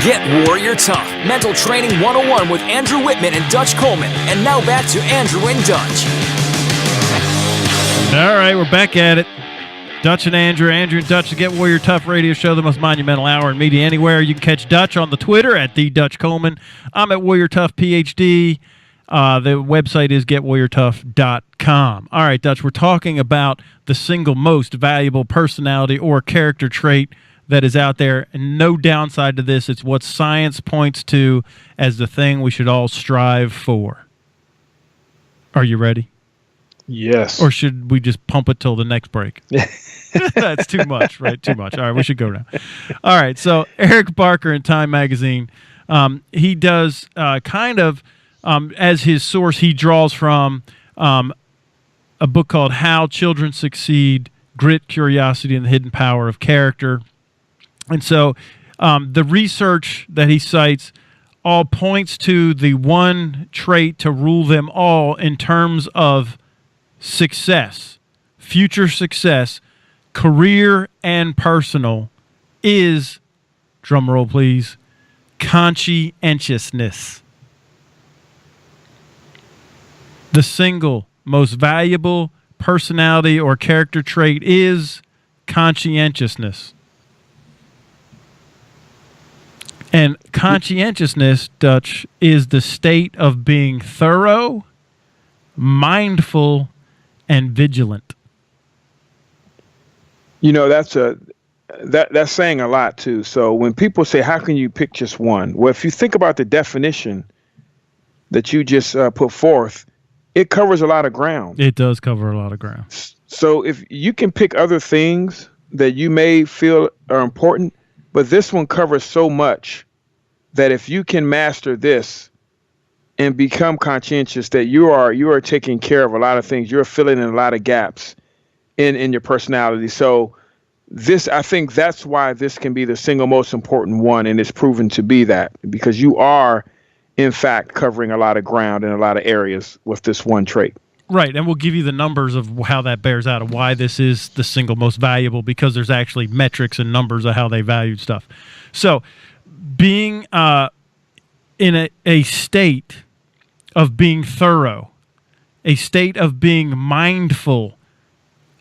Get Warrior Tough, Mental Training 101 with Andrew Wittman and Dutch Coleman. And now back to Andrew and Dutch. All right, we're back at it. Dutch and Andrew and Dutch, the Get Warrior Tough radio show, the most monumental hour in media anywhere. You can catch Dutch on the Twitter at @TheDutchColeman. I'm at Warrior Tough PhD. The website is getwarriortough.com. All right, Dutch, we're talking about the single most valuable personality or character trait that is out there, and no downside to this. It's what science points to as the thing we should all strive for. Are you ready? Yes. Or should we just pump it till the next break? That's too much, right? Too much. All right, we should go now. All right, so Eric Barker in Time Magazine, he does as his source, he draws from a book called How Children Succeed, Grit, Curiosity, and the Hidden Power of Character. And so the research that he cites all points to the one trait to rule them all in terms of success, future success, career and personal, is, drumroll please, conscientiousness. The single most valuable personality or character trait is conscientiousness. And conscientiousness, Dutch, is the state of being thorough, mindful, and vigilant. You know, that's saying a lot too. So when people say, how can you pick just one? Well, if you think about the definition that you just put forth, it covers a lot of ground. It does cover a lot of ground. So if you can pick other things that you may feel are important, but this one covers so much that if you can master this and become conscientious, that you are taking care of a lot of things. You're filling in a lot of gaps in your personality. So I think that's why this can be the single most important one, and it's proven to be that, because you are, in fact, covering a lot of ground in a lot of areas with this one trait. Right, and we'll give you the numbers of how that bears out and why this is the single most valuable, because there's actually metrics and numbers of how they valued stuff. So being in a state of being thorough, a state of being mindful,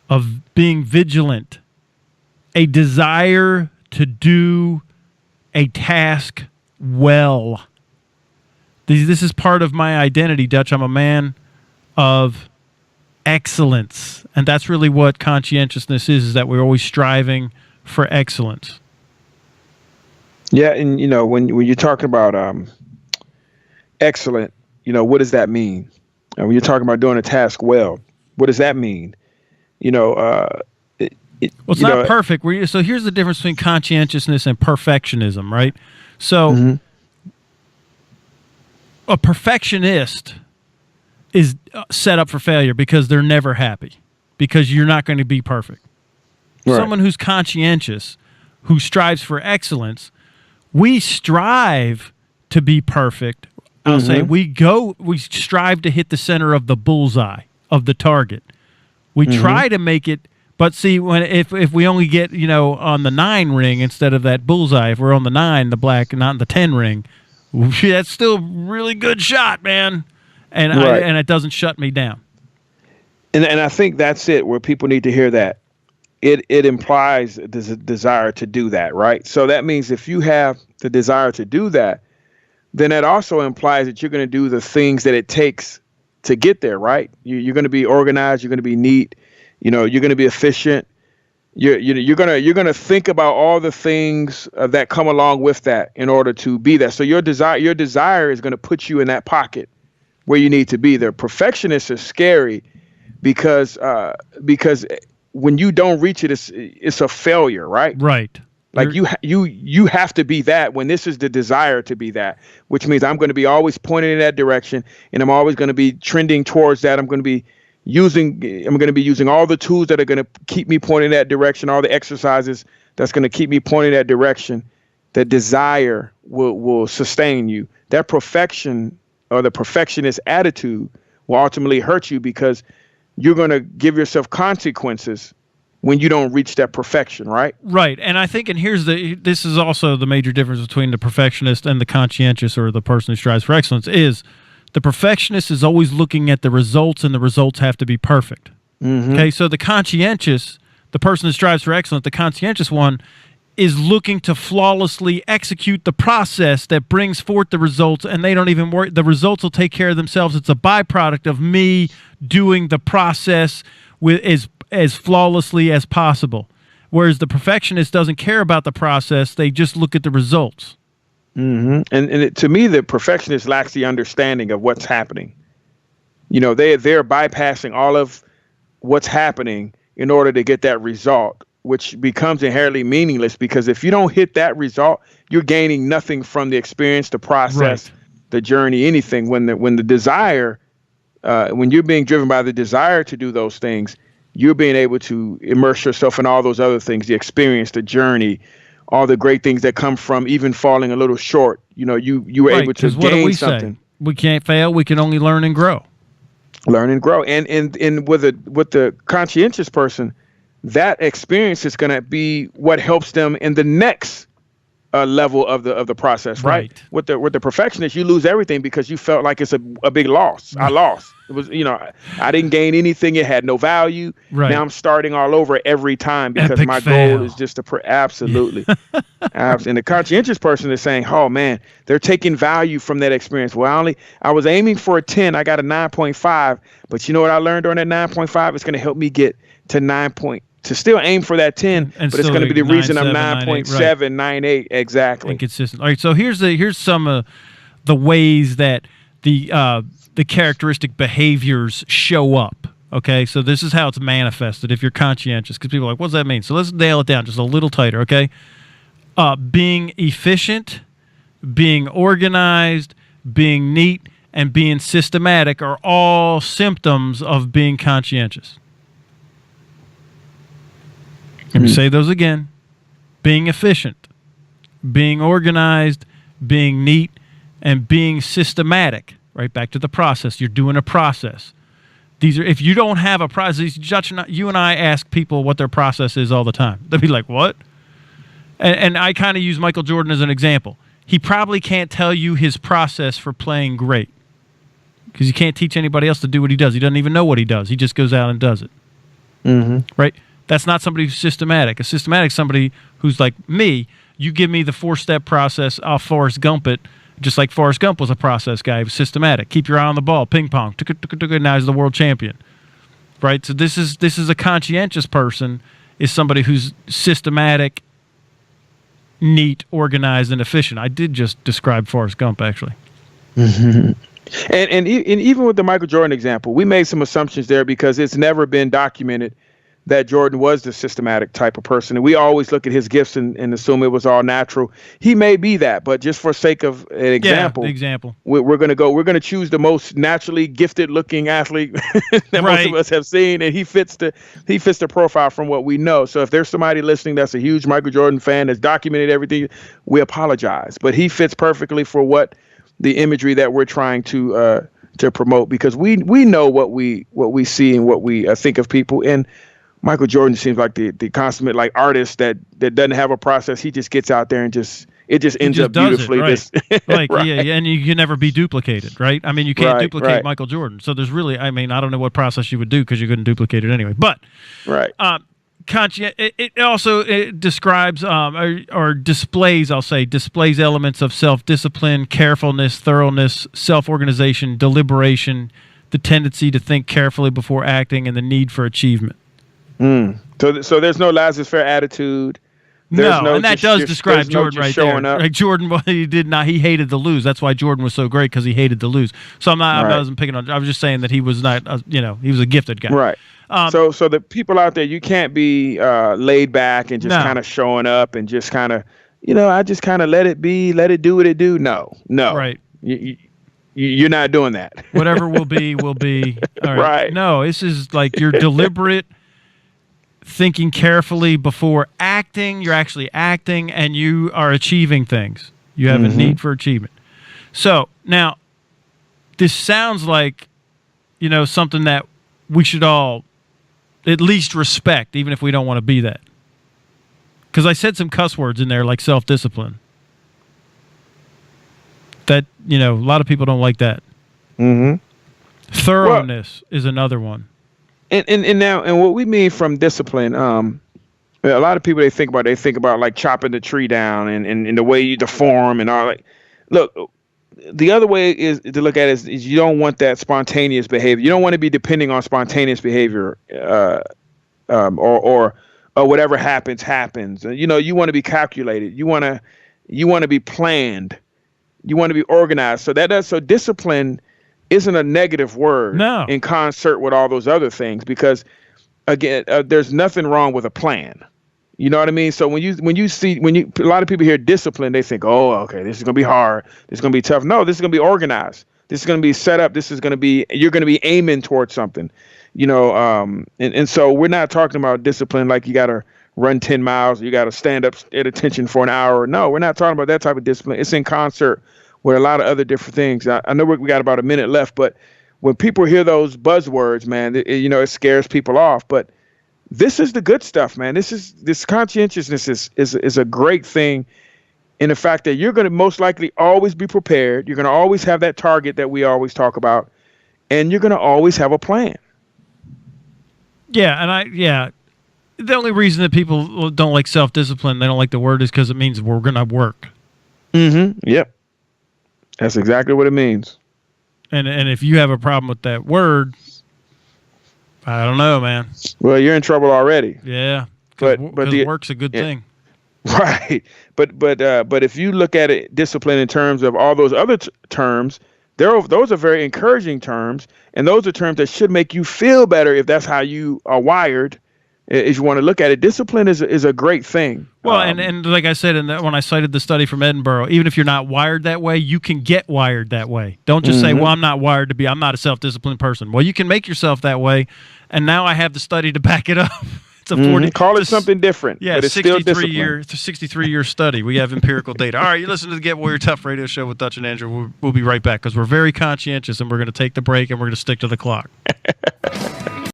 of being vigilant, a desire to do a task well. This is part of my identity, Dutch. I'm a man of excellence, and that's really what conscientiousness is that we're always striving for excellence. Yeah, and you know, when you're talking about excellent, you know, what does that mean? And when you're talking about doing a task well, what does that mean? You know, it's not perfect. So here's the difference between conscientiousness and perfectionism, right? So a perfectionist is set up for failure because they're never happy, because you're not going to be perfect. Right. Someone who's conscientious, who strives for excellence, we strive to be perfect. I'll say we strive to hit the center of the bullseye, of the target. We try to make it, but see, if we only get, you know, on the 9 ring instead of that bullseye, if we're on the 9, the black, not in the 10 ring, that's still a really good shot, man. And right. And it doesn't shut me down. And I think that's it, where people need to hear that. It implies there's a desire to do that, right? So that means if you have the desire to do that, then that also implies that you're going to do the things that it takes to get there, right? You're going to be organized. You're going to be neat. You know, you're going to be efficient. You're going to think about all the things that come along with that in order to be that. So your desire is going to put you in that pocket where you need to be. The perfectionist is scary because when you don't reach it, it's a failure, right? Right. Like you have to be that when this is the desire to be that, which means I'm going to be always pointing in that direction, and I'm always going to be trending towards that. I'm going to be using all the tools that are going to keep me pointing in that direction, all the exercises that's going to keep me pointing in that direction. That desire will sustain you. That perfection or the perfectionist attitude will ultimately hurt you, because you're going to give yourself consequences when you don't reach that perfection, right? Right. And I think, and this is also the major difference between the perfectionist and the conscientious, or the person who strives for excellence, is the perfectionist is always looking at the results, and the results have to be perfect. Okay. So the conscientious, the person who strives for excellence, the conscientious one, is looking to flawlessly execute the process that brings forth the results, and they don't even worry. The results will take care of themselves. It's a byproduct of me doing the process with as flawlessly as possible. Whereas the perfectionist doesn't care about the process. They just look at the results. And to me, the perfectionist lacks the understanding of what's happening. They're bypassing all of what's happening in order to get that result, which becomes inherently meaningless, because if you don't hit that result, you're gaining nothing from the experience, the process, the journey, anything. When the desire, when you're being driven by the desire to do those things, you're being able to immerse yourself in all those other things, the experience, the journey, all the great things that come from even falling a little short. You were able to gain something. Say? We can't fail. We can only learn and grow. Learn and grow. And with the conscientious person, that experience is going to be what helps them in the next level of the process, right? With the perfectionist, you lose everything because you felt like it's a big loss. I lost. It was, I didn't gain anything. It had no value. Right. Now I'm starting all over every time because Epic my fail. goal is just to absolutely. And the conscientious person is saying, oh man, they're taking value from that experience. Well, I was aiming for a 10. I got a 9.5, but you know what I learned during that 9.5? It's going to help me get to to still aim for that 10, but it's going to be the reason I'm 9.7, 9.8. Exactly. Inconsistent. All right. So here's some of the ways that the characteristic behaviors show up. Okay. So this is how it's manifested if you're conscientious, because people are like, what does that mean? So let's nail it down just a little tighter. Okay. Being efficient, being organized, being neat, and being systematic are all symptoms of being conscientious. Let me say those again. Being efficient, being organized, being neat, and being systematic. Right back to the process. You're doing a process. These are, if you don't have a process, you and I ask people what their process is all the time. They'll be like, what? And I kind of use Michael Jordan as an example. He probably can't tell you his process for playing great, because you can't teach anybody else to do what he does. He doesn't even know what he does. He just goes out and does it. Right? That's not somebody who's systematic. A systematic is somebody who's like me. You give me the 4-step process, I'll Forrest Gump it, just like Forrest Gump was a process guy. He was systematic. Keep your eye on the ball. Ping pong. Now he's the world champion. Right? So this is a conscientious person, is somebody who's systematic, neat, organized, and efficient. I did just describe Forrest Gump, actually. And even with the Michael Jordan example, we made some assumptions there because it's never been documented that Jordan was the systematic type of person. And we always look at his gifts and assume it was all natural. He may be that, but just for sake of an example, we're going to choose the most naturally gifted looking athlete that most of us have seen. And he fits the profile from what we know. So if there's somebody listening that's a huge Michael Jordan fan, that's documented everything, we apologize, but he fits perfectly for what the imagery that we're trying to promote, because we know what we see and what we think of people. And Michael Jordan seems like the consummate like artist that doesn't have a process. He just gets out there and it just ends up beautifully. Yeah, and you can never be duplicated, right? I mean, you can't duplicate Michael Jordan. So there's really, I mean, I don't know what process you would do because you couldn't duplicate it anyway. But it also describes or displays, displays elements of self-discipline, carefulness, thoroughness, self-organization, deliberation, the tendency to think carefully before acting, and the need for achievement. So there's no laissez-faire attitude. And that does describe Jordan right there. Up. Like Jordan, he hated to lose. That's why Jordan was so great, because he hated to lose. So I wasn't picking on. I was just saying that he was not. He was a gifted guy. Right. So the people out there, you can't be laid back and just kind of showing up and just kind of, I just kind of let it be, let it do what it do. No. Right. You're not doing that. Whatever will be, will be. All right. Right. No, this is like you're deliberate. Thinking carefully before acting, you're actually acting, and you are achieving things. You have a need for achievement. So now, this sounds like, something that we should all at least respect, even if we don't want to be that. Because I said some cuss words in there like self-discipline. That, a lot of people don't like that. Mm-hmm. Thoroughness is another one. And what we mean from discipline, a lot of people they think about like chopping the tree down and the way the form and all that. Look, the other way is to look at it is you don't want that spontaneous behavior. You don't want to be depending on spontaneous behavior, or whatever happens. You want to be calculated. You want to be planned. You want to be organized. So discipline isn't a negative word in concert with all those other things, because again, there's nothing wrong with a plan. You know what I mean? So when a lot of people hear discipline, they think, oh, okay, this is going to be hard. This is going to be tough. No, this is going to be organized. This is going to be set up. You're going to be aiming towards something, and so we're not talking about discipline like you got to run 10 miles. You got to stand up at attention for an hour. No, we're not talking about that type of discipline. It's in concert with a lot of other different things. I know we got about a minute left, but when people hear those buzzwords, man, it scares people off. But this is the good stuff, man. This conscientiousness is a great thing, in the fact that you're going to most likely always be prepared. You're going to always have that target that we always talk about, and you're going to always have a plan. Yeah, the only reason that people don't like self-discipline, they don't like the word, is because it means we're going to work. Mm-hmm. Yep. That's exactly what it means. And if you have a problem with that word, I don't know, man. Well, you're in trouble already. Yeah, but work's a good thing. Right. But if you look at it, discipline, in terms of all those other terms, those are very encouraging terms, and those are terms that should make you feel better if that's how you are wired. If you want to look at it, discipline is a great thing. Well, and like I said, when I cited the study from Edinburgh, even if you're not wired that way, you can get wired that way. Don't just say, well, I'm not wired to be, I'm not a self-disciplined person. Well, you can make yourself that way, and now I have the study to back it up. It's a 40. Call it something different. Yeah, but it's 63-year study. We have empirical data. All right, you listen to the Get Warrior Tough radio show with Dutch and Andrew. We'll be right back, because we're very conscientious, and we're going to take the break, and we're going to stick to the clock.